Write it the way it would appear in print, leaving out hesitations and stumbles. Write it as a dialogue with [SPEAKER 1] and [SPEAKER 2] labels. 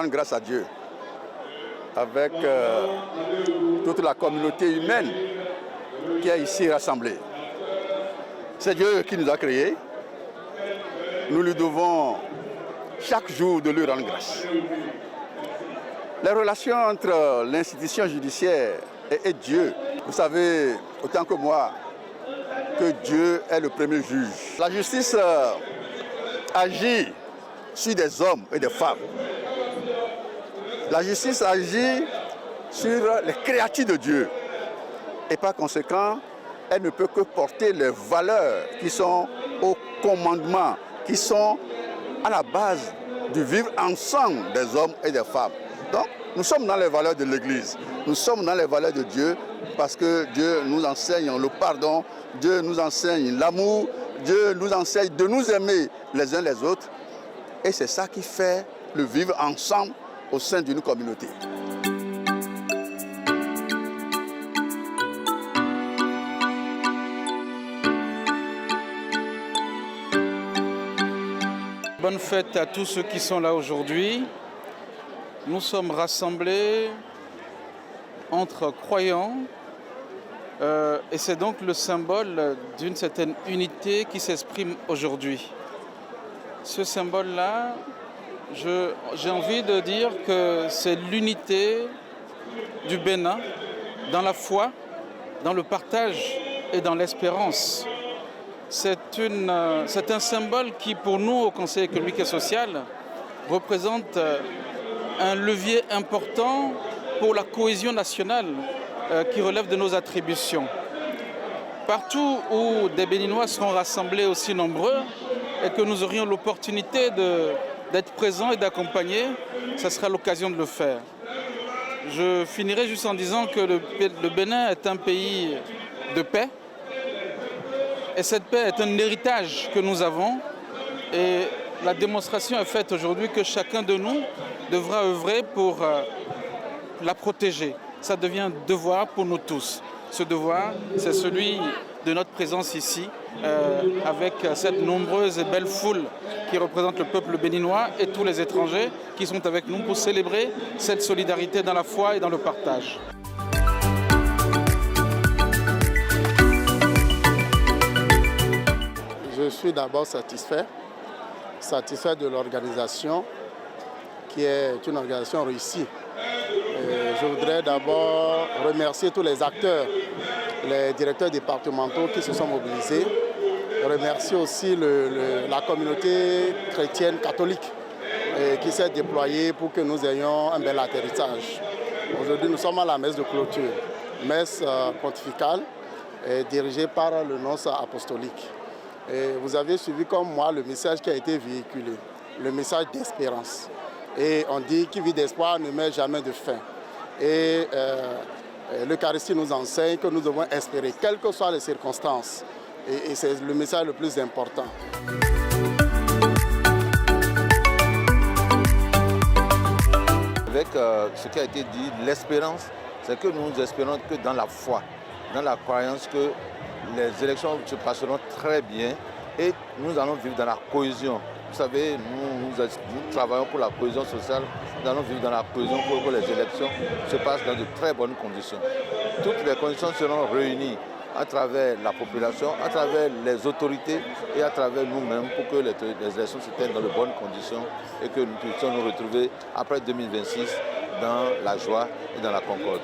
[SPEAKER 1] rendre grâce à Dieu avec toute la communauté humaine qui est ici rassemblée. C'est Dieu qui nous a créés. Nous lui devons chaque jour de lui rendre grâce. Les relations entre l'institution judiciaire et Dieu, vous savez autant que moi que Dieu est le premier juge. La justice agit sur des hommes et des femmes. La justice agit sur les créatures de Dieu. Et par conséquent, elle ne peut que porter les valeurs qui sont au commandement, qui sont à la base du vivre ensemble des hommes et des femmes. Donc, nous sommes dans les valeurs de l'Église. Nous sommes dans les valeurs de Dieu parce que Dieu nous enseigne le pardon, Dieu nous enseigne l'amour, Dieu nous enseigne de nous aimer les uns les autres. Et c'est ça qui fait le vivre ensemble au sein d'une communauté.
[SPEAKER 2] Bonne fête à tous ceux qui sont là aujourd'hui. Nous sommes rassemblés entre croyants et c'est donc le symbole d'une certaine unité qui s'exprime aujourd'hui. Ce symbole-là, j'ai envie de dire que c'est l'unité du Bénin dans la foi, dans le partage et dans l'espérance. C'est un symbole qui, pour nous, au Conseil économique et social, représente un levier important pour la cohésion nationale qui relève de nos attributions. Partout où des Béninois seront rassemblés aussi nombreux et que nous aurions l'opportunité d'être présents et d'accompagner, ça sera l'occasion de le faire. Je finirai juste en disant que le Bénin est un pays de paix. Et cette paix est un héritage que nous avons et la démonstration est faite aujourd'hui que chacun de nous devra œuvrer pour la protéger. Ça devient un devoir pour nous tous. Ce devoir, c'est celui de notre présence ici avec cette nombreuse et belle foule qui représente le peuple béninois et tous les étrangers qui sont avec nous pour célébrer cette solidarité dans la foi et dans le partage.
[SPEAKER 3] Je suis d'abord satisfait de l'organisation qui est une organisation réussie. Je voudrais d'abord remercier tous les acteurs, les directeurs départementaux qui se sont mobilisés. Je remercie aussi la communauté chrétienne catholique qui s'est déployée pour que nous ayons un bel atterrissage. Aujourd'hui, nous sommes à la messe de clôture, messe pontificale dirigée par le nonce apostolique. Et vous avez suivi comme moi le message qui a été véhiculé, le message d'espérance. Et on dit qui vit d'espoir ne meurt jamais de faim. Et l'Eucharistie nous enseigne que nous devons espérer, quelles que soient les circonstances. Et c'est le message le plus important.
[SPEAKER 4] Avec ce qui a été dit, l'espérance, c'est que nous espérons que dans la foi, dans la croyance que les élections se passeront très bien et nous allons vivre dans la cohésion. Vous savez, nous travaillons pour la cohésion sociale, nous allons vivre dans la cohésion pour que les élections se passent dans de très bonnes conditions. Toutes les conditions seront réunies à travers la population, à travers les autorités et à travers nous-mêmes pour que les élections se tiennent dans de bonnes conditions et que nous puissions nous retrouver après 2026 dans la joie et dans la concorde.